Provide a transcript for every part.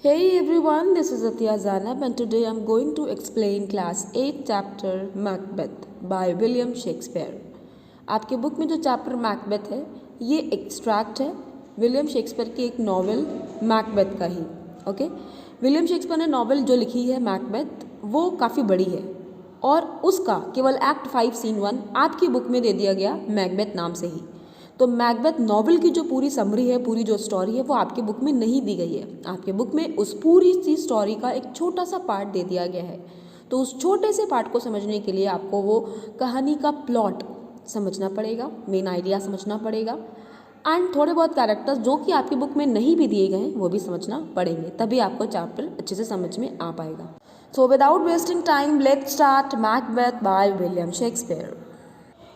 Hey everyone, this is Athiya Zanab and today I'm going to explain class 8 chapter Macbeth by William Shakespeare. आपके book में जो chapter Macbeth है ये extract है William Shakespeare की एक नॉवेल मैकबेथ का ही। ओके, विलियम शेक्सपियर ने नॉवेल जो लिखी है मैकबेथ वो काफ़ी बड़ी है और उसका केवल एक्ट 5 सीन 1 आपकी बुक में दे दिया गया मैकबेथ नाम से ही। तो मैकबेथ नॉवेल की जो पूरी समरी है, पूरी जो स्टोरी है वो आपके बुक में नहीं दी गई है। आपके बुक में उस पूरी सी स्टोरी का एक छोटा सा पार्ट दे दिया गया है। तो उस छोटे से पार्ट को समझने के लिए आपको वो कहानी का प्लॉट समझना पड़ेगा, मेन आइडिया समझना पड़ेगा एंड थोड़े बहुत कैरेक्टर्स जो कि आपकी बुक में नहीं भी दिए गए हैं वो भी समझना पड़ेंगे, तभी आपको चैप्टर अच्छे से समझ में आ पाएगा। So without wasting time let's start Macbeth by William Shakespeare.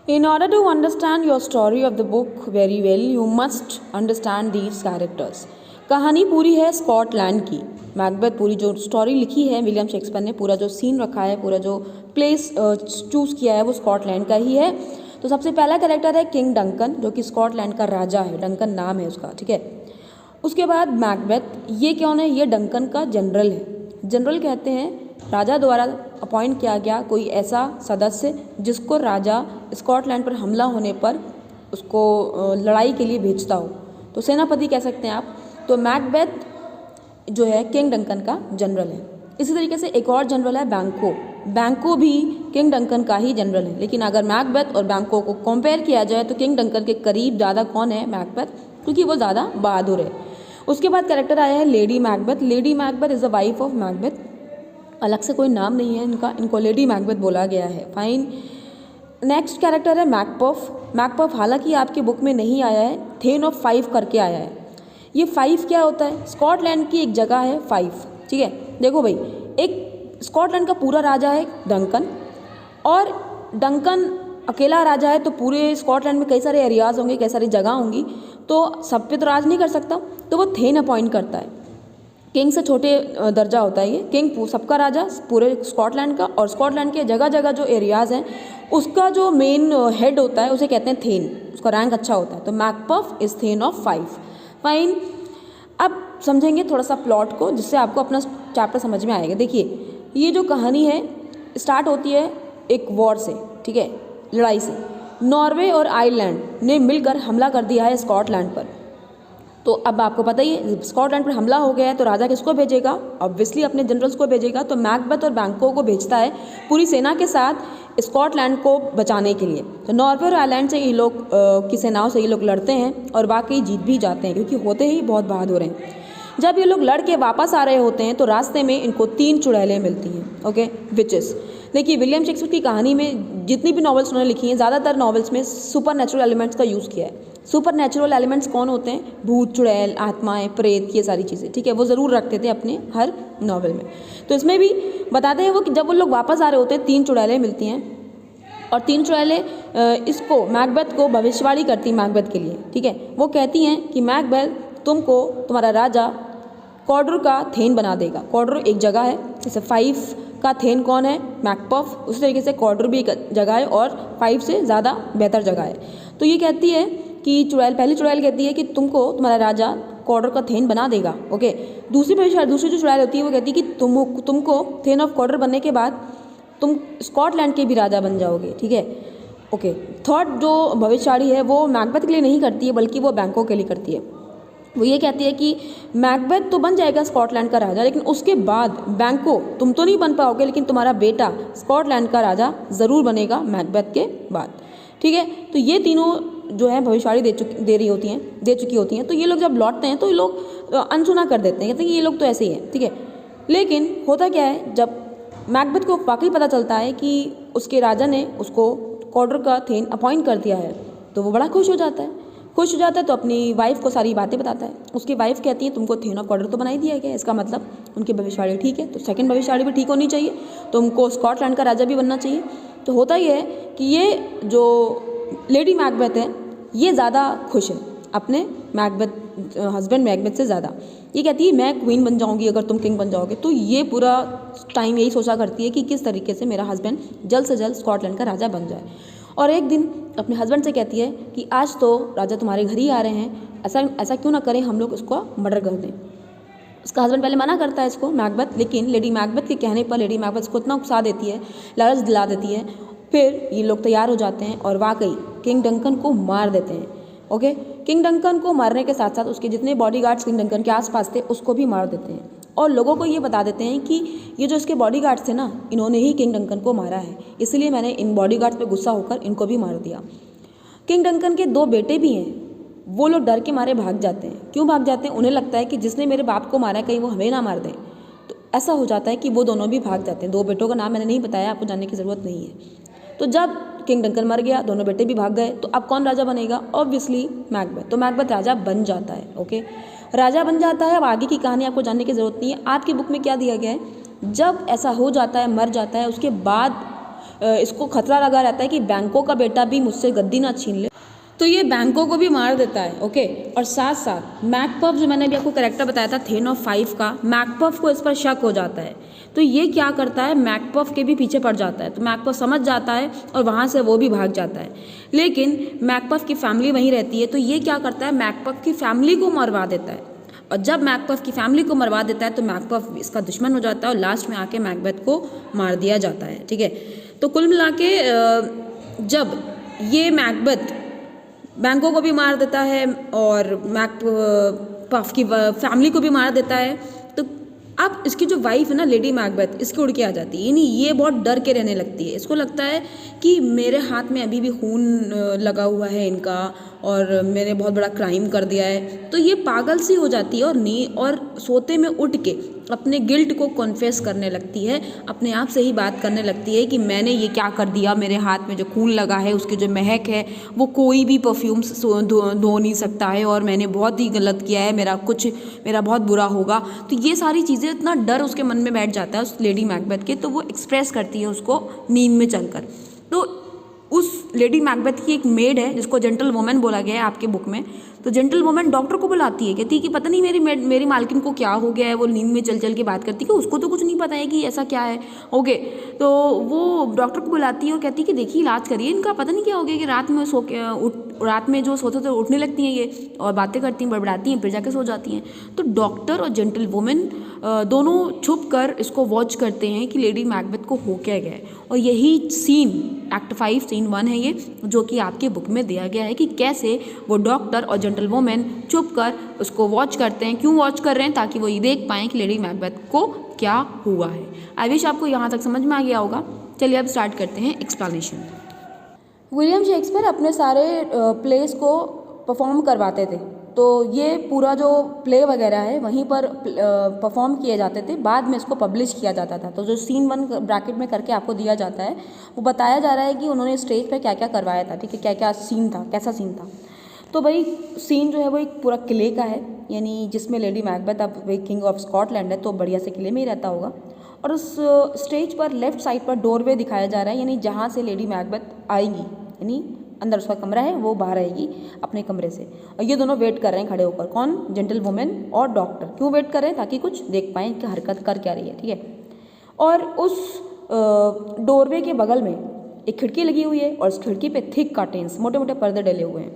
In order to understand your story of the book very well, you must understand these characters. कहानी पूरी है स्कॉटलैंड की। मैकबेथ पूरी जो स्टोरी लिखी है विलियम शेक्सपियर ने, पूरा जो सीन रखा है, पूरा जो प्लेस चूज़ किया है वो स्कॉटलैंड का ही है। तो सबसे पहला कैरेक्टर है किंग डंकन, जो कि स्कॉटलैंड का राजा है। डंकन नाम है उसका, ठीक है। उसके बाद मैकबेथ, ये कौन है? ये डंकन का जनरल है। जनरल कहते हैं राजा द्वारा अपॉइंट किया गया कोई ऐसा सदस्य जिसको राजा स्कॉटलैंड पर हमला होने पर उसको लड़ाई के लिए भेजता हो, तो सेनापति कह सकते हैं आप। तो मैकबेथ जो है किंग डंकन का जनरल है। इसी तरीके से एक और जनरल है बैंको। बैंको भी किंग डंकन का ही जनरल है, लेकिन अगर मैकबेथ और बैंको को कंपेयर किया जाए तो किंग डंकन के करीब ज़्यादा कौन है? मैकबेथ, क्योंकि वो ज़्यादा बहादुर है। उसके बाद कैरेक्टर आया है lady Macbeth. Lady Macbeth is the wife of Macbeth. अलग से कोई नाम नहीं है इनका, इनको लेडी मैकबेथ बोला गया है। फाइन। नेक्स्ट कैरेक्टर है मैकपफ। मैकपफ हालांकि आपकी बुक में नहीं आया है, थेन ऑफ 5 करके आया है। ये 5 क्या होता है? स्कॉटलैंड की एक जगह है 5, ठीक है। देखो भाई, एक स्कॉटलैंड का पूरा राजा है डंकन, और डंकन अकेला राजा है तो पूरे स्कॉटलैंड में कई सारे एरियाज़ होंगे, कई सारी जगह होंगी, तो सब पे तो राज नहीं कर सकता, तो वो थेन अपॉइंट करता है। किंग से छोटे दर्जा होता है ये। किंग सबका राजा पूरे स्कॉटलैंड का, और स्कॉटलैंड के जगह जगह जो एरियाज़ हैं उसका जो मेन हेड होता है उसे कहते हैं थेन, उसका रैंक अच्छा होता है। तो Macduff is thane of 5। Fine. अब समझेंगे थोड़ा सा प्लॉट को, जिससे आपको अपना चैप्टर समझ में आएगा। देखिए, ये जो कहानी है स्टार्ट होती है एक वॉर से, ठीक है, लड़ाई से। नॉर्वे और आयरलैंड ने मिलकर हमला कर दिया है स्कॉटलैंड पर। तो अब आपको पता ही है, स्कॉटलैंड पर हमला हो गया है तो राजा किसको भेजेगा? ऑब्वियसली अपने जनरल्स को भेजेगा। तो मैकबेथ और बैंको को भेजता है पूरी सेना के साथ स्कॉटलैंड को बचाने के लिए। तो नॉर्वे और आयरलैंड से ये लोग की सेनाओं से ये लोग लड़ते हैं और वाकई जीत भी जाते हैं, क्योंकि होते ही बहुत बहादुर हैं। जब ये लोग लड़ के वापस आ रहे होते हैं तो रास्ते में इनको 3 चुड़ैलें मिलती हैं, ओके, विचेस। देखिए, विलियम शेक्सपियर की कहानी में जितनी भी नॉवेल्स उन्होंने लिखी हैं, ज़्यादातर नॉवेल्स में सुपर नेचुरल एलिमेंट्स का यूज़ किया है। सुपर नेचुरल एलिमेंट्स कौन होते हैं? भूत, चुड़ैल, आत्माएं, प्रेत, ये सारी चीज़ें, ठीक है, वो ज़रूर रखते थे अपने हर नॉवेल में। तो इसमें भी बताते हैं वो कि जब वो लोग वापस आ रहे होते हैं 3 चुड़ैलें मिलती हैं, और 3 चुड़ैलें इसको मैकबेथ को भविष्यवाणी करती हैं मैकबेथ के लिए, ठीक है। वो कहती हैं कि मैकबेथ, तुमको तुम्हारा राजा कॉर्डर का थेन बना देगा। कॉर्डर एक जगह है, जैसे 5 का थेन कौन है? मैकपफ। उसी तरीके से कॉर्डर भी एक जगह है और 5 से ज़्यादा बेहतर जगह है। तो ये कहती है कि पहली चुड़ैल कहती है कि तुमको तुम्हारा राजा कॉर्डर का थेन बना देगा, ओके। दूसरी जो चुड़ैल होती है वो कहती है कि तुमको थेन ऑफ कॉर्डर बनने के बाद तुम स्कॉटलैंड के भी राजा बन जाओगे, ठीक है, ओके। थर्ड जो भविष्यवाणी है वो मैकबेथ के लिए नहीं करती है, बल्कि वो बैंको के लिए करती है। वो ये कहती है कि मैकबेथ तो बन जाएगा स्कॉटलैंड का राजा, लेकिन उसके बाद बैंको, तुम तो नहीं बन पाओगे, लेकिन तुम्हारा बेटा स्कॉटलैंड का राजा ज़रूर बनेगा मैकबेथ के बाद, ठीक है। तो ये तीनों जो है भविष्यवाणी दे चुकी होती हैं। तो ये लोग जब लौटते हैं तो ये लोग अनसुना कर देते हैं, कहते हैं कि ये लोग तो ऐसे ही हैं, ठीक है। लेकिन होता क्या है, जब मैकबेथ को वाकई पता चलता है कि उसके राजा ने उसको कॉर्डर का थेन अपॉइंट कर दिया है, तो वो बड़ा खुश हो जाता है। तो अपनी वाइफ को सारी बातें बताता है। उसकी वाइफ कहती है तुमको थेन ऑफ कॉर्डर तो बना ही दिया गया, इसका मतलब उनकी भविष्यवाणी ठीक है, तो सेकंड भविष्यवाणी भी ठीक होनी चाहिए, तुमको स्कॉटलैंड का राजा भी बनना चाहिए। तो होता ही है कि ये जो लेडी मैकबेथ है ये ज़्यादा खुश है अपने हस्बैंड मैकबेथ से ज़्यादा। ये कहती है मैं क्वीन बन जाऊंगी अगर तुम किंग बन जाओगे। तो ये पूरा टाइम यही सोचा करती है कि किस तरीके से मेरा हस्बैंड जल्द से जल्द स्कॉटलैंड का राजा बन जाए। और एक दिन अपने हस्बैंड से कहती है कि आज तो राजा तुम्हारे घर ही आ रहे हैं, ऐसा क्यों ना करें हम लोग उसको मर्डर कर दें। उसका हस्बैंड पहले मना करता है इसको, मैकबेथ, लेकिन लेडी मैकबेथ के कहने पर लेडी मैकबेथ इसको इतना उकसा देती है, लालच दिला देती है, फिर ये लोग तैयार हो जाते हैं और वाकई किंग डंकन को मार देते हैं। ओके, किंग डंकन को मारने के साथ साथ उसके जितने बॉडीगार्ड्स किंग डंकन के आसपास थे उसको भी मार देते हैं और लोगों को ये बता देते हैं कि ये जो इसके बॉडीगार्ड्स थे ना, इन्होंने ही किंग डंकन को मारा है, इसलिए मैंने इन बॉडीगार्ड्स पे गुस्सा होकर इनको भी मार दिया। किंग डंकन के 2 बेटे भी हैं, वो लोग डर के मारे भाग जाते हैं। क्यों भाग जाते हैं? उन्हें लगता है कि जिसने मेरे बाप को मारा है कहीं वो हमें ना मार दें, तो ऐसा हो जाता है कि वो दोनों भी भाग जाते हैं। 2 बेटों का नाम मैंने नहीं बताया, आपको जानने की ज़रूरत नहीं है। तो जब किंग डंकन मर गया, दोनों बेटे भी भाग गए, तो अब कौन राजा बनेगा? Obviously Macbeth. तो मैकबेथ राजा बन जाता है। ओके, राजा बन जाता है। अब आगे की कहानी आपको जानने की ज़रूरत नहीं है। आपकी बुक में क्या दिया गया है, जब ऐसा हो जाता है, मर जाता है, उसके बाद इसको खतरा लगा रहता है कि बैंकों का बेटा भी मुझसे गद्दी ना छीन ले, तो ये बैंकों को भी मार देता है। ओके, और साथ साथ मैकपफ, जो मैंने अभी आपको कैरेक्टर बताया था थेन ऑफ 5 का, मैकपफ को इस पर शक हो जाता है। तो ये क्या करता है, मैकपफ के भी पीछे पड़ जाता है। तो मैकपफ समझ जाता है और वहाँ से वो भी भाग जाता है, लेकिन मैकपफ की फैमिली वहीं रहती है। तो ये क्या करता है, मैकपफ की फैमिली को मरवा देता है। और जब मैकपफ की फैमिली को मरवा देता है तो मैकपफ इसका दुश्मन हो जाता है और लास्ट में आके मैकबेथ को मार दिया जाता है। ठीक है, तो कुल मिला के जब ये मैकबेथ बैंकों को भी मार देता है और मैकपफ की फैमिली को भी मार देता है, तो अब इसकी जो वाइफ है ना लेडी मैकबेथ, इसकी उड़ के आ जाती है। यानी ये बहुत डर के रहने लगती है। इसको लगता है कि मेरे हाथ में अभी भी खून लगा हुआ है इनका और मैंने बहुत बड़ा क्राइम कर दिया है। तो ये पागल सी हो जाती है और सोते में उठ के अपने गिल्ट को कॉन्फेस करने लगती है, अपने आप से ही बात करने लगती है कि मैंने ये क्या कर दिया, मेरे हाथ में जो खून लगा है उसकी जो महक है वो कोई भी परफ्यूम धो नहीं सकता है और मैंने बहुत ही गलत किया है, मेरा बहुत बुरा होगा। तो ये सारी चीज़ें, इतना डर उसके मन में बैठ जाता है उस लेडी मैकबेथ के, तो वो एक्सप्रेस करती है उसको नींद में चलकर। तो उस लेडी मैकबेथ की एक मेड है जिसको जेंटल वुमन बोला गया है आपके बुक में। तो जेंटल वुमन डॉक्टर को बुलाती है, कहती है कि पता नहीं मेरी मालकिन को क्या हो गया है, वो नींद में चल चल के बात करती है कि उसको तो कुछ नहीं पता है कि ऐसा क्या है। ओके, तो वो डॉक्टर को बुलाती है और कहती है कि देखिए इलाज करिए इनका, पता नहीं क्या हो गया कि रात में जो सोते थे उठने लगती हैं ये और बातें करती हैं, बड़बड़ाती हैं, फिर जाके सो जाती हैं। तो डॉक्टर और जेंटल वुमन दोनों छुप कर इसको वॉच करते हैं कि लेडी मैकबेथ को हो क्या गया है। और यही सीन एक्ट 5 सीन 1 है ये, जो कि आपके बुक में दिया गया है कि कैसे वो डॉक्टर और जेंटल वुमन छुप कर उसको वॉच करते हैं। क्यों वॉच कर रहे हैं? ताकि वो ये देख पाएँ कि लेडी मैकबेथ को क्या हुआ है। आई विश आपको यहाँ तक समझ में आ गया होगा। चलिए अब स्टार्ट करते हैं एक्सप्लेनेशन। विलियम शेक्सपियर अपने सारे प्लेस को परफॉर्म करवाते थे, तो ये पूरा जो प्ले वगैरह है वहीं पर परफॉर्म किए जाते थे, बाद में इसको पब्लिश किया जाता था। तो जो सीन 1 ब्रैकेट में करके आपको दिया जाता है वो बताया जा रहा है कि उन्होंने स्टेज पे क्या क्या करवाया था। ठीक है, क्या क्या सीन था, कैसा सीन था। तो भाई सीन जो है वो एक पूरा किले का है, यानी जिसमें लेडी मैकबेथ, अब वही किंग ऑफ स्कॉटलैंड है तो बढ़िया से किले में ही रहता होगा। और उस स्टेज पर लेफ्ट साइड पर डोरवे दिखाया जा रहा है, यानी जहाँ से लेडी मैकबेथ आएगी, यानी अंदर उसका कमरा है, वो बाहर आएगी अपने कमरे से। और ये दोनों वेट कर रहे हैं खड़े होकर, कौन? जेंटल वुमन और डॉक्टर। क्यों वेट कर रहे हैं? ताकि कुछ देख पाएँ कि हरकत कर क्या रही है। ठीक है, और उस डोरवे के बगल में एक खिड़की लगी हुई है और उस खिड़की पे थिक कर्टेन्स, मोटे मोटे पर्दे डले हुए हैं।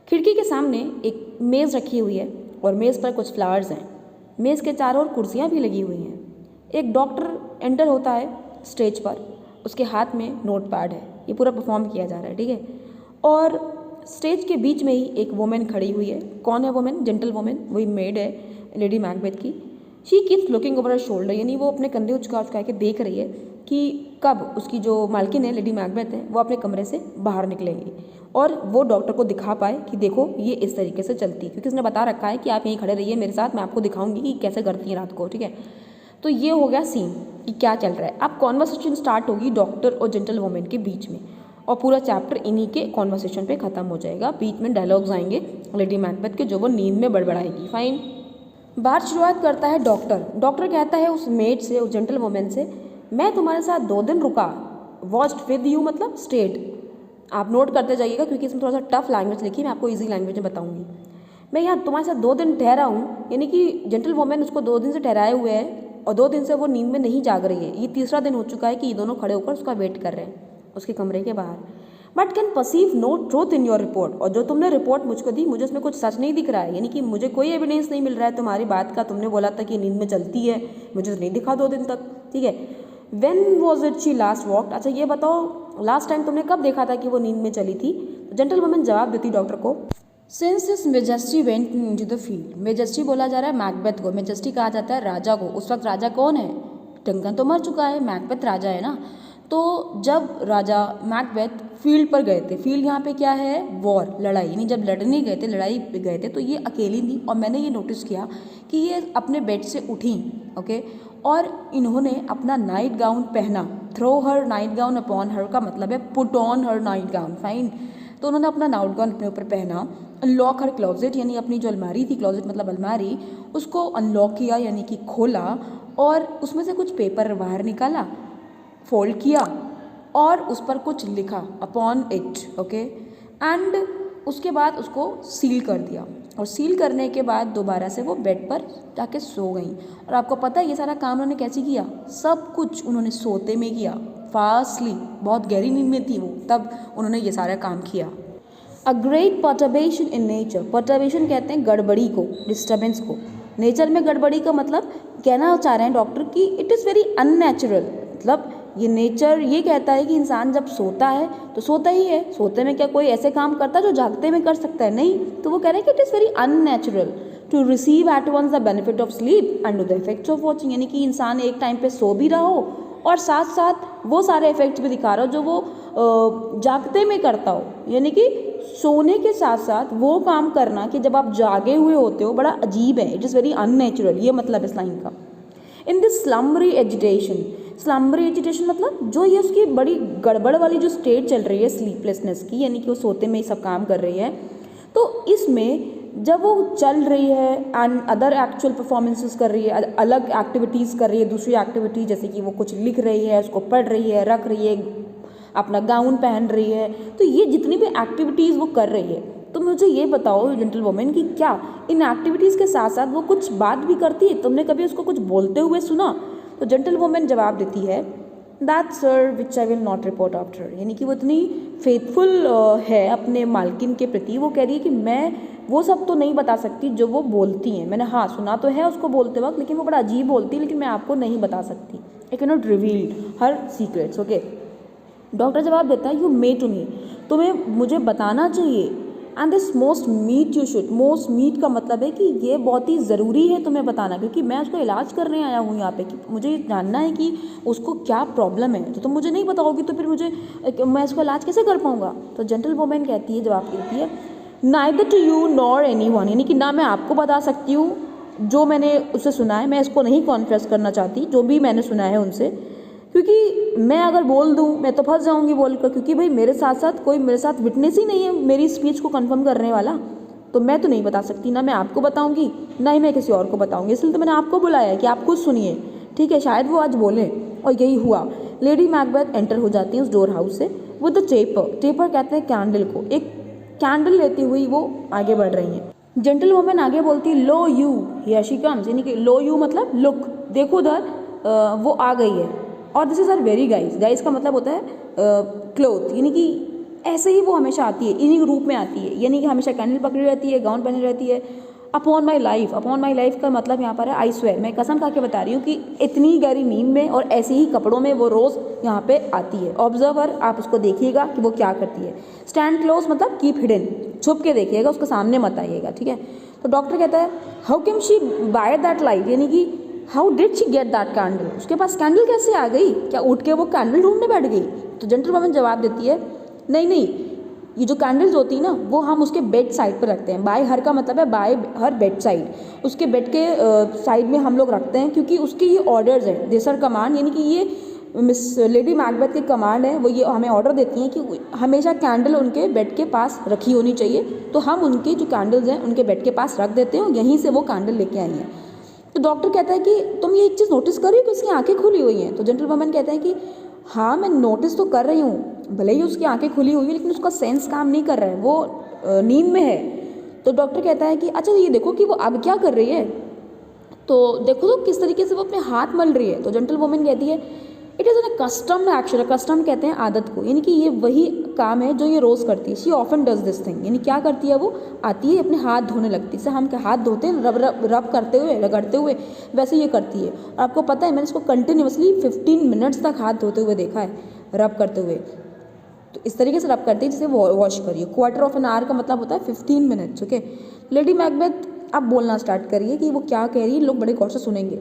खिड़की के सामने एक मेज़ रखी हुई है और मेज़ पर कुछ फ्लावर्स हैं। मेज़ के चारों ओर कुर्सियाँ भी लगी हुई हैं। एक डॉक्टर एंटर होता है स्टेज पर, उसके हाथ में नोट पैड है। ये पूरा परफॉर्म किया जा रहा है। ठीक है, और स्टेज के बीच में ही एक वुमेन खड़ी हुई है। कौन है वुमेन? जेंटल वुमेन, वही मेड है लेडी मैकबेथ की। She keeps looking over her shoulder, यानी वो अपने कंधे उचका के देख रही है कि कब उसकी जो मालकिन है लेडी मैकबेथ है वो अपने कमरे से बाहर निकलेंगी और वो डॉक्टर को दिखा पाए कि देखो ये इस तरीके से चलती है, क्योंकि उसने बता रखा है कि आप यहीं खड़े रहिए मेरे साथ, मैं आपको दिखाऊंगी कि कैसे करती हैं रात को। ठीक है, तो ये हो गया सीन कि क्या चल रहा है। अब कॉन्वर्सेशन स्टार्ट होगी डॉक्टर और जेंटल वुमेन के बीच में और पूरा चैप्टर इन्हीं के कॉन्वर्सेशन पे ख़त्म हो जाएगा। बीच में डायलॉग्स आएंगे लेडी मैकबेथ के, जो वो नींद में बड़बड़ाएगी। फाइन, बात शुरुआत करता है डॉक्टर। डॉक्टर कहता है उस मेड से, उस जेंटल वुमेन से, मैं तुम्हारे साथ 2 दिन रुका, वॉच्ड विद यू मतलब स्टेड। आप नोट करते जाइएगा क्योंकि इसमें थोड़ा सा टफ लैंग्वेज लिखी, मैं आपको ईजी लैंग्वेज में बताऊंगी। मैं यहाँ तुम्हारे साथ 2 दिन ठहरा हूँ, यानी कि जेंटल वुमेन उसको 2 दिन से ठहराए हुए है और 2 दिन से वो नींद में नहीं जाग रही है। ये तीसरा दिन हो चुका है कि ये दोनों खड़े होकर उसका वेट कर रहे हैं उसके कमरे के बाहर। But can perceive no truth in your report, और जो तुमने रिपोर्ट मुझको दी मुझे उसमें कुछ सच नहीं दिख रहा है, यानी कि मुझे कोई एविडेंस नहीं मिल रहा है तुम्हारी बात का। तुमने बोला था कि नींद में चलती है, मुझे तो नहीं दिखा 2 दिन तक, ठीक है। When was it she last walked, अच्छा ये बताओ लास्ट टाइम तुमने कब देखा था कि वो नींद में चली थी। जेंटलवुमन जवाब देती डॉक्टर को, since his majesty went into the field, majesty बोला जा रहा है मैकबेथ को, मेजेस्टी कहा जाता है राजा को। उस वक्त राजा कौन है, डंकन तो मर चुका है, मैकबेथ राजा है ना। तो जब राजा मैकबेथ फील्ड पर गए थे, फील्ड यहाँ पे क्या है, वॉर, लड़ाई, यानी जब लड़ने गए थे, लड़ाई पे गए थे, तो ये अकेली थी। और मैंने ये नोटिस किया कि ये अपने बेड से उठी, ओके, और इन्होंने अपना नाइट गाउन पहना, throw her night gown upon her का मतलब है put on her night gown, fine. तो उन्होंने अपना नाइट गाउन अपने ऊपर पहना, अनलॉक हर क्लोजेट, यानी अपनी जो अलमारी थी, क्लोजेट मतलब अलमारी, उसको अनलॉक किया यानी कि खोला, और उसमें से कुछ पेपर बाहर निकाला, फोल्ड किया और उस पर कुछ लिखा अपॉन इट, ओके, एंड उसके बाद उसको सील कर दिया। और सील करने के बाद दोबारा से वो बेड पर जाके सो गई। और आपको पता है ये सारा काम उन्होंने कैसे किया, सब कुछ उन्होंने सोते में किया, फास्टली, बहुत गहरी नींद में थी वो, तब उन्होंने ये सारा काम किया। A great perturbation in nature, perturbation कहते हैं गड़बड़ी को, डिस्टर्बेंस को। नेचर में गड़बड़ी का मतलब कहना चाह रहे हैं डॉक्टर कि इट इज़ वेरी अननेचुरल, मतलब ये नेचर ये कहता है कि इंसान जब सोता है तो सोता ही है, सोते में क्या कोई ऐसे काम करता है जो जागते में कर सकता है, नहीं। तो वो कह रहे हैं कि it is very unnatural to receive at once the benefit of sleep and the effects of watching, यानी कि इंसान एक टाइम पे सो भी रहा हो और साथ साथ वो सारे इफेक्ट्स भी दिखा रहा हो जो वो जागते में करता हो, यानी कि सोने के साथ साथ वो काम करना कि जब आप जागे हुए होते हो, बड़ा अजीब है, इट इज़ वेरी अननेचुरल, ये मतलब इस लाइन का। इन दिस स्लम्बरी एजिटेशन, स्लम्बरी एजिटेशन मतलब जो ये उसकी बड़ी गड़बड़ वाली जो स्टेट चल रही है स्लीपलेसनेस की, यानी कि वो सोते में ही सब काम कर रही है, तो इसमें जब वो चल रही है एंड अदर एक्चुअल परफॉर्मेंसेस कर रही है, अलग एक्टिविटीज़ कर रही है, दूसरी एक्टिविटी जैसे कि वो कुछ लिख रही है, उसको पढ़ रही है, रख रही है, अपना गाउन पहन रही है, तो ये जितनी भी एक्टिविटीज़ वो कर रही है, तो मुझे ये बताओ जेंटलवुमन कि क्या इन एक्टिविटीज़ के साथ साथ वो कुछ बात भी करती है, तुमने कभी उसको कुछ बोलते हुए सुना। तो जेंटलवुमन जवाब देती है, that sir which I will not report after, यानी कि वो इतनी फेथफुल है अपने मालकिन के प्रति, वो कह रही है कि मैं वो सब तो नहीं बता सकती जो वो बोलती हैं, मैंने हाँ सुना तो है उसको बोलते वक्त, लेकिन वो बड़ा अजीब बोलती है, लेकिन मैं आपको नहीं बता सकती, I can not reveal her secrets, okay. Doctor जवाब देता है, यू मे टू मी, तुम्हें मुझे बताना चाहिए, and this most meet you should, most meet का मतलब है कि ये बहुत ही ज़रूरी है तुम्हें बताना, क्योंकि मैं उसको इलाज करने आया हूँ यहाँ पे, कि मुझे जानना है कि उसको क्या प्रॉब्लम है, तो तुम मुझे नहीं बताओगी तो फिर मैं इसको इलाज कैसे कर पाऊँगा। तो जेंटलवुमन कहती है, जवाब देती है, neither to you nor any one, यानी कि ना मैं आपको बता सकती हूँ जो मैंने उससे सुना है, मैं इसको नहीं कॉन्फ्रेस करना चाहती जो भी मैंने सुना है उनसे, क्योंकि मैं अगर बोल दूं मैं तो फंस जाऊंगी बोलकर, क्योंकि भाई मेरे साथ कोई मेरे साथ विटनेस ही नहीं है मेरी स्पीच को कंफर्म करने वाला, तो मैं तो नहीं बता सकती, ना मैं आपको बताऊंगी ना ही मैं किसी और को बताऊंगी, इसलिए तो मैंने आपको बुलाया है कि आप खुद सुनिए, ठीक है, शायद वो आज बोलें। और यही हुआ, लेडी मैकबेथ एंटर हो जाती है उस डोर हाउस से विद द टेपर, टेपर कहते हैं कैंडल को, एक कैंडल लेती हुई वो आगे बढ़ रही हैं। जेंटलवुमन आगे बोलती, लो यू हियर शी कम्स, यानी कि लो यू मतलब लुक, देखो उधर वो आ गई है, और this is our very guys, guys का मतलब होता है क्लोथ, यानी कि ऐसे ही वो हमेशा आती है, इन्हीं रूप में आती है, यानी कि हमेशा कैंडल पकड़ी रहती है, गाउन पहनी रहती है। Upon my life, upon my life का मतलब यहाँ पर है आई स्वेयर, मैं कसम खा के बता रही हूँ कि इतनी गहरी नींद में और ऐसे ही कपड़ों में वो रोज़ यहाँ पे आती है। ऑब्जर्वर, आप उसको देखिएगा कि वो क्या करती है। स्टैंड क्लोज मतलब कीप हिडन, छुप के देखिएगा, उसके सामने मत आइएगा, ठीक है। तो डॉक्टर कहता है, how can she by that light, यानी कि how did she get that candle, उसके पास कैंडल कैसे आ गई, क्या उठ के वो कैंडल ढूंढने बैठ गई। तो जेंटलवुमन जवाब देती है, नहीं, ये जो कैंडल्स होती है ना वो हम उसके बेड साइड पर रखते हैं, बाय हर का मतलब है बाय हर बेड साइड, उसके बेड के साइड में हम लोग रखते हैं, क्योंकि उसके ये ऑर्डर्स हैं, दिस आर कमांड, यानी कि ये मिस लेडी मैकबेथ की कमांड है, वो ये हमें ऑर्डर देती हैं कि हमेशा कैंडल उनके बेड के पास रखी होनी चाहिए, तो हम उनकी जो कैंडल्स हैं उनके बेड के पास रख देते हैं और यहीं से वो कैंडल लेके आई हैं। तो डॉक्टर कहता है कि तुम ये एक चीज़ नोटिस कर रही हो कि उसकी आंखें खुली हुई हैं। तो जेंटलवुमन कहते हैं कि हाँ मैं नोटिस तो कर रही हूँ, भले ही उसकी आंखें खुली हुई है लेकिन उसका सेंस काम नहीं कर रहा है, वो नींद में है। तो डॉक्टर कहता है कि अच्छा ये देखो कि वो अब क्या कर रही है, तो देखो तो किस तरीके से वो अपने हाथ मल रही है। तो जेंटलवुमन कहती है, it is an accustomed action. Custom कहते हैं आदत को, यानी कि ये वही काम है जो ये रोज़ करती है। She often does this thing, यानी क्या करती है वो, आती है अपने हाथ धोने लगती है। जैसे हम क्या हाथ धोते हैं रब रब रब करते हुए, रगड़ते हुए, वैसे ये करती है। और आपको पता है मैंने इसको कंटिन्यूसली 15 मिनट्स तक हाथ धोते हुए देखा है, रब करते हुए। तो इस तरीके से रब करती है जैसे वॉश करिए। क्वार्टर ऑफ एन आवर का मतलब होता है 15 मिनट्स। ओके, लेडी मैकबेथ अब बोलना स्टार्ट करिए कि वो क्या कह रही है, लोग बड़े गौर से सुनेंगे।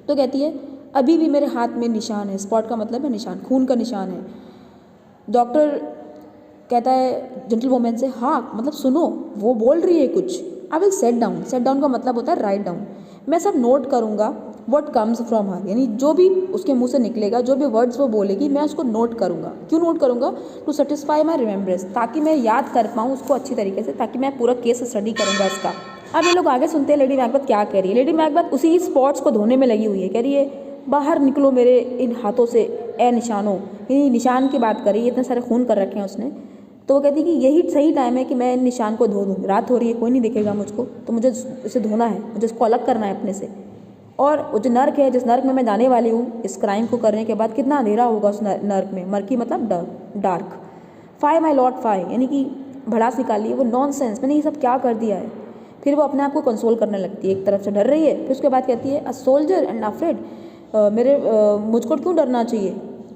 तो कहती है अभी भी मेरे हाथ में निशान है। स्पॉट का मतलब है निशान, खून का निशान है। डॉक्टर कहता है जेंटल वुमेन से, हाँ मतलब सुनो, वो बोल रही है कुछ। I will set down. Set down का मतलब होता है राइट डाउन। मैं सब नोट करूँगा व्हाट कम्स फ्रॉम हर, यानी जो भी उसके मुंह से निकलेगा, जो भी वर्ड्स वो बोलेगी, मैं उसको नोट करूँगा। क्यों नोट करूँगा? टू सेटिस्फाई माई रिमेम्बरेंस, ताकि मैं याद कर पाऊँ उसको अच्छी तरीके से, ताकि मैं पूरा केस स्टडी करूँगा इसका। अब ये लोग आगे सुनते हैं लेडी मैकबेथ क्या कह रही है। लेडी मैकबेथ उसी स्पॉट्स को धोने में लगी हुई है। कह रही है बाहर निकलो मेरे इन हाथों से ए निशानों, यानी निशान की बात करी, इतने सारे खून कर रखे हैं उसने। तो वो कहती है कि यही सही टाइम है कि मैं इन निशान को धो दूँ। रात हो रही है, कोई नहीं दिखेगा मुझको, तो मुझे इसे धोना है, मुझे इसको अलग करना है अपने से। और वो जो नर्क है, जिस नर्क में मैं जाने वाली हूँ इस क्राइम को करने के बाद, कितना अंधेरा होगा उस नर्क में। मर्की मतलब dark. Fie my lord fie, यानी कि भड़ास निकाली। वो नॉनसेंस, मैंने ये सब क्या कर दिया है। फिर वो अपने आप को कंसोल करने लगती है, एक तरफ से डर रही है, फिर उसके बाद कहती है अ सोल्जर एंड अफ्रेड, मुझको क्यों डरना चाहिए,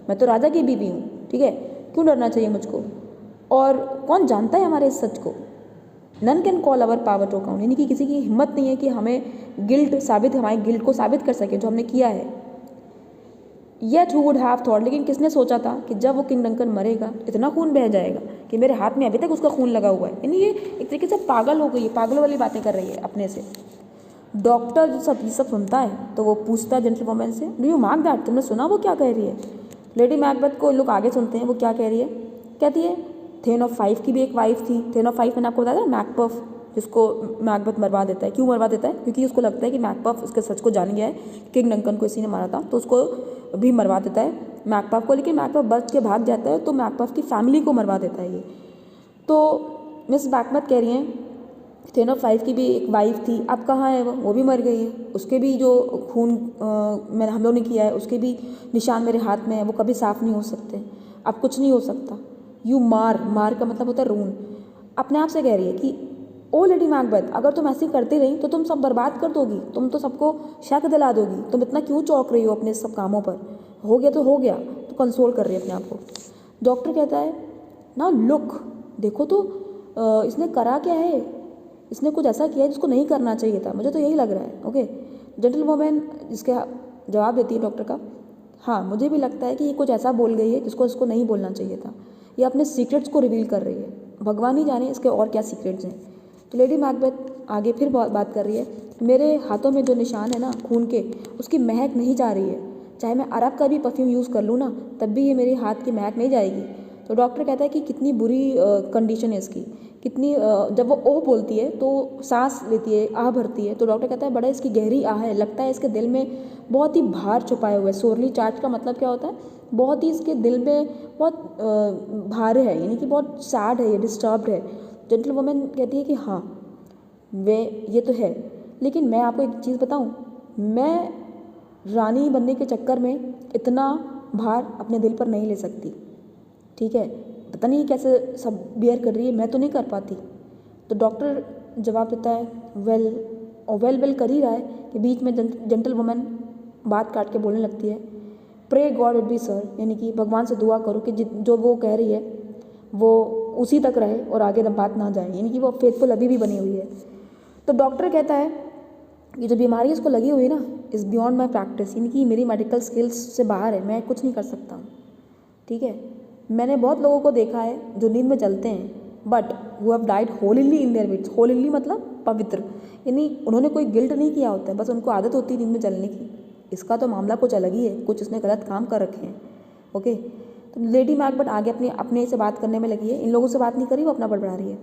मैं तो राजा की बीवी हूँ, ठीक है, क्यों डरना चाहिए मुझको। और कौन जानता है हमारे इस सच को। None can call our power to account, यानी कि किसी की हिम्मत नहीं है कि हमें हमारे गिल्ट को साबित कर सके जो हमने किया है। Yet who would have thought, लेकिन किसने सोचा था कि जब वो किंग डंकन मरेगा इतना खून बह जाएगा कि मेरे हाथ में अभी तक उसका खून लगा हुआ है। यानी ये एक तरीके से पागल हो गई है, पागल वाली बातें कर रही है अपने से। डॉक्टर जो सब ये सब सुनता है तो वो पूछता है जेंटल वुमेन से, डू यू मार्क दैट, तुमने सुना वो क्या कह रही है। लेडी मैकबेथ को लोग आगे सुनते हैं, वो क्या कह रही है। कहती है थेन ऑफ फाइव की भी एक वाइफ थी। थेन ऑफ फाइव मैंने आपको बताया था, मैकपफ, जिसको मैकबेथ मरवा देता है। क्यों मरवा देता है? क्योंकि उसको लगता है कि मैकपफ इसके सच को जान गया है, किंग डंकन को इसी ने मारा था, तो उसको भी मरवा देता है मैकपफ को। लेकिन मैकपफ बच के भाग जाता है, तो मैकपफ की फैमिली को मरवा देता है ये। तो मिस मैकबेथ कह रही हैं थेन ऑफ फाइव की भी एक वाइफ थी, अब कहाँ है वो भी मर गई है। उसके भी जो खून मैंने हम लोग ने किया है, उसके भी निशान मेरे हाथ में है, वो कभी साफ़ नहीं हो सकते, अब कुछ नहीं हो सकता। यू मार का मतलब होता है रून। अपने आप से कह रही है कि ओ लेडी मैकबेथ, अगर तुम ऐसी करती रही तो तुम सब बर्बाद कर दोगी, तुम तो सबको शक दिला दोगी, तुम इतना क्यों चौंक रही हो अपने सब कामों पर। हो गया तो हो गया, तो कंसोल कर रही है अपने आप को। डॉक्टर कहता है ना लुक, देखो तो इसने करा क्या है, इसने कुछ ऐसा किया है जिसको नहीं करना चाहिए था, मुझे तो यही लग रहा है। ओके, जेंटल वुमेन इसके जवाब देती है डॉक्टर का, हाँ मुझे भी लगता है कि ये कुछ ऐसा बोल गई है जिसको इसको नहीं बोलना चाहिए था। ये अपने सीक्रेट्स को रिवील कर रही है, भगवान ही जाने इसके और क्या सीक्रेट्स हैं। तो लेडी मैकबेथ आगे फिर बात कर रही है, मेरे हाथों में जो निशान है ना खून के, उसकी महक नहीं जा रही है, चाहे मैं अरब का भी परफ्यूम यूज़ कर लूँ ना, तब भी ये मेरे हाथ की महक नहीं जाएगी। तो डॉक्टर कहता है कि कितनी बुरी कंडीशन है इसकी, कितनी जब वो ओह बोलती है तो सांस लेती है, आह भरती है। तो डॉक्टर कहता है बड़ा इसकी गहरी आह है, लगता है इसके दिल में बहुत ही भार छुपाया हुआ है। सोरली चार्ज का मतलब क्या होता है, बहुत ही इसके दिल में बहुत भार है, यानी कि बहुत सैड है, ये डिस्टर्ब्ड है। जेंटल वुमेन कहती है कि हाँ ये तो है, लेकिन मैं आपको एक चीज़ बताऊँ, मैं रानी बनने के चक्कर में इतना भार अपने दिल पर नहीं ले सकती, ठीक है, पता नहीं कैसे सब बियर कर रही है, मैं तो नहीं कर पाती। तो डॉक्टर जवाब देता है वेल कर ही रहा है कि बीच में जेंटल वुमेन बात काट के बोलने लगती है, pray God it be sir, यानी कि भगवान से दुआ करो कि जो वो कह रही है वो उसी तक रहे और आगे बात ना जाए, यानी कि वो फेथफुल अभी भी बनी हुई है। तो डॉक्टर कहता है कि जो बीमारी इसको लगी हुई है ना, इज़ बियॉन्ड माई प्रैक्टिस, यानी कि मेरी मेडिकल स्किल्स से बाहर है, मैं कुछ नहीं कर सकता हूँ, ठीक है। मैंने बहुत लोगों को देखा है जो नींद में चलते हैं, but who have died holily in their beds. Holily मतलब पवित्र, यानी उन्होंने कोई गिल्ट नहीं किया होता है, बस उनको आदत होती है नींद में चलने की। इसका तो मामला कुछ अलग ही है, कुछ उसने गलत काम कर रखे हैं। ओके, तो लेडी मैकबेथ आगे अपने से बात करने में लगी है, इन लोगों से बात नहीं करी, वो अपना बड़बड़ा रही है।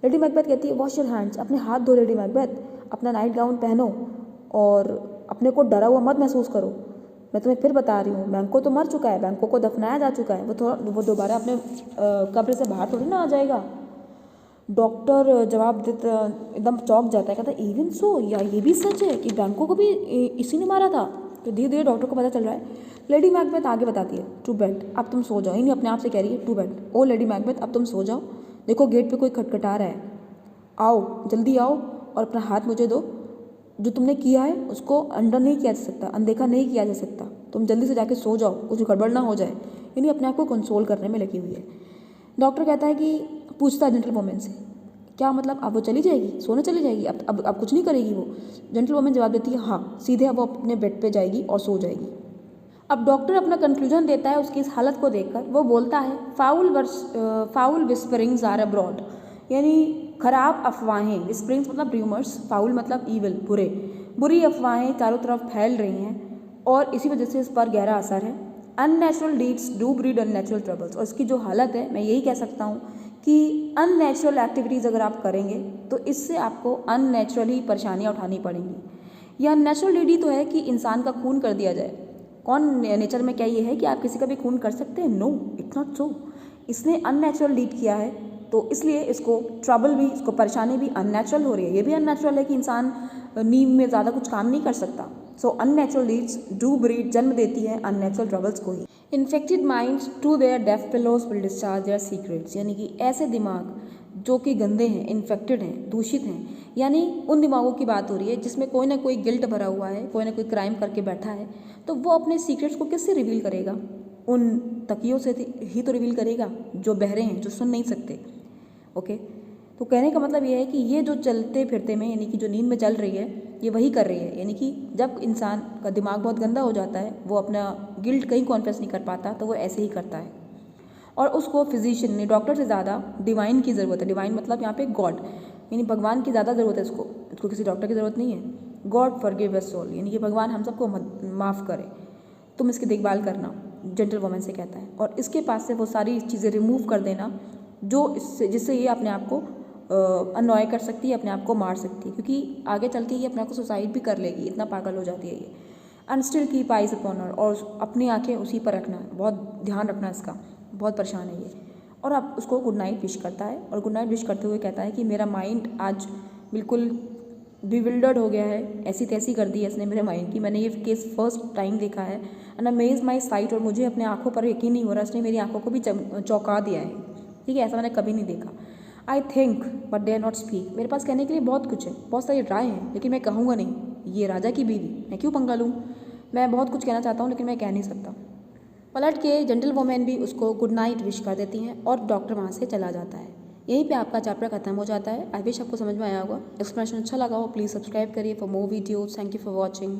लेडी मैकबेथ कहती है वॉश योर हैंड्स, अपने हाथ धो लेडी मैकबेथ, अपना नाइट गाउन पहनो और अपने को डरा हुआ मत महसूस करो। मैं तुम्हें फिर बता रही हूँ, बैंको तो मर चुका है, बैंको को दफनाया जा चुका है, वो दोबारा अपने कब्र से बाहर थोड़ी ना आ जाएगा। डॉक्टर जवाब देता एकदम चौंक जाता है, कहता है इवन सो, या ये भी सच है कि बैंको को भी इसी ने मारा था। तो धीरे धीरे डॉक्टर को पता चल रहा है। लेडी मैकबेथ आगे बताती है, टू बेड, अब तुम सो जाओ। यानी अपने आप से कह रही है to bed, o lady Macbeth अब तुम सो जाओ, देखो गेट पे कोई खटखटा रहा है, आओ जल्दी आओ और अपना हाथ मुझे दो, जो तुमने किया है उसको अंडर नहीं किया जा सकता, अनदेखा नहीं किया जा सकता, तुम जल्दी से जाके सो जाओ, कुछ गड़बड़ ना हो जाए। यानी अपने आप को कंसोल करने में लगी हुई है। डॉक्टर कहता है कि पूछता है जेंटल वुमेन से, क्या मतलब अब वो चली जाएगी, सोने चली जाएगी, अब कुछ नहीं करेगी वो? जेंटल वुमेन जवाब देती है हाँ, सीधे अब वो अपने बेड पे जाएगी और सो जाएगी। अब डॉक्टर अपना कंक्लूजन देता है उसकी इस हालत को देखकर। वो बोलता है फाउल विस्परिंग्स आर अब्रॉड, यानी खराब अफवाहें, विस्परिंग्स मतलब र्यूमर्स, फाउल मतलब ईविल, बुरी अफवाहें चारों तरफ फैल रही हैं और इसी वजह से इस पर गहरा असर है। Unnatural deeds do breed unnatural troubles, और इसकी जो हालत है मैं यही कह सकता हूँ कि अननेचुरल एक्टिविटीज़ अगर आप करेंगे तो इससे आपको अननेचुरली परेशानियाँ उठानी पड़ेंगी। यह अननेचुरल डीड ही तो है कि इंसान का खून कर दिया जाए। कौन नेचर में क्या ये है कि आप किसी का भी खून कर सकते हैं? No, it's not so. इसने अननेचुरल डीड किया है तो इसलिए इसको ट्रबल भी, इसको परेशानी भी अननेचुरल हो रही है। ये भी अननेचुरल है कि इंसान नींद में ज़्यादा कुछ काम नहीं कर सकता। So unnatural deeds do breed, जन्म देती है अननेचुरल ट्रबल्स को ही। Infected minds to their deaf pillows will discharge their secrets, यानी कि ऐसे दिमाग जो कि गंदे हैं, इन्फेक्टेड हैं, दूषित हैं, यानी उन दिमागों की बात हो रही है जिसमें कोई ना कोई गिल्ट भरा हुआ है, कोई ना कोई क्राइम करके बैठा है, तो वो अपने सीक्रेट्स को किससे रिवील करेगा? उन तकियों से ही तो रिवील करेगा जो बहरे हैं, जो सुन नहीं सकते। ओके, तो कहने का मतलब ये है कि ये जो चलते फिरते में, यानी कि जो नींद में चल रही है, ये वही कर रही है। यानी कि जब इंसान का दिमाग बहुत गंदा हो जाता है, वो अपना गिल्ट कहीं कॉन्फेस नहीं कर पाता, तो वो ऐसे ही करता है। और उसको फिजिशियन ने, डॉक्टर से ज़्यादा डिवाइन की ज़रूरत है। डिवाइन मतलब यहाँ पे गॉड, यानी भगवान की ज़्यादा ज़रूरत है इसको किसी डॉक्टर की ज़रूरत नहीं है। गॉड फॉरगिव अस ऑल, यानी कि भगवान हम सबको माफ़ करे, तुम इसकी देखभाल करना, जेंटल वुमन से कहता है। और इसके पास से वो सारी चीज़ें रिमूव कर देना जो जिससे ये अपने आप को अनॉय कर सकती है, अपने आप को मार सकती है, क्योंकि आगे चल के ये अपने आप को सुसाइड भी कर लेगी, इतना पागल हो जाती है ये। अनस्टिल कीप आइज अपॉन हर, और अपनी आंखें उसी पर रखना, बहुत ध्यान रखना इसका, बहुत परेशान है ये। और अब उसको गुड नाइट विश करता है, और गुड नाइट विश करते हुए कहता है कि मेरा माइंड आज बिल्कुल बिविल्डर्ड हो गया है, ऐसी तैसी कर दी है इसने मेरे माइंड की। मैंने ये केस फर्स्ट टाइम देखा है, एंड अमेज माई साइट, और मुझे अपने आंखों पर यकीन नहीं हो रहा, इसने मेरी आंखों को भी चौंका दिया है। ठीक है, ऐसा मैंने कभी नहीं देखा। I think but dare not speak, मेरे पास कहने के लिए बहुत कुछ है, बहुत सारी राय हैं, लेकिन मैं कहूँगा नहीं। ये राजा की बीवी, मैं क्यों पंगा लूँ? मैं बहुत कुछ कहना चाहता हूँ लेकिन मैं कह नहीं सकता। पलट के जेंटल वुमेन भी उसको गुड नाइट विश कर देती हैं और डॉक्टर वहाँ से चला जाता है। यहीं पे आपका चैप्टर खत्म हो जाता है। आई विश आपको समझ में आया होगा। एक्सप्लेनेशन अच्छा लगा हो प्लीज़ सब्सक्राइब करिए for more videos. Thank you for watching.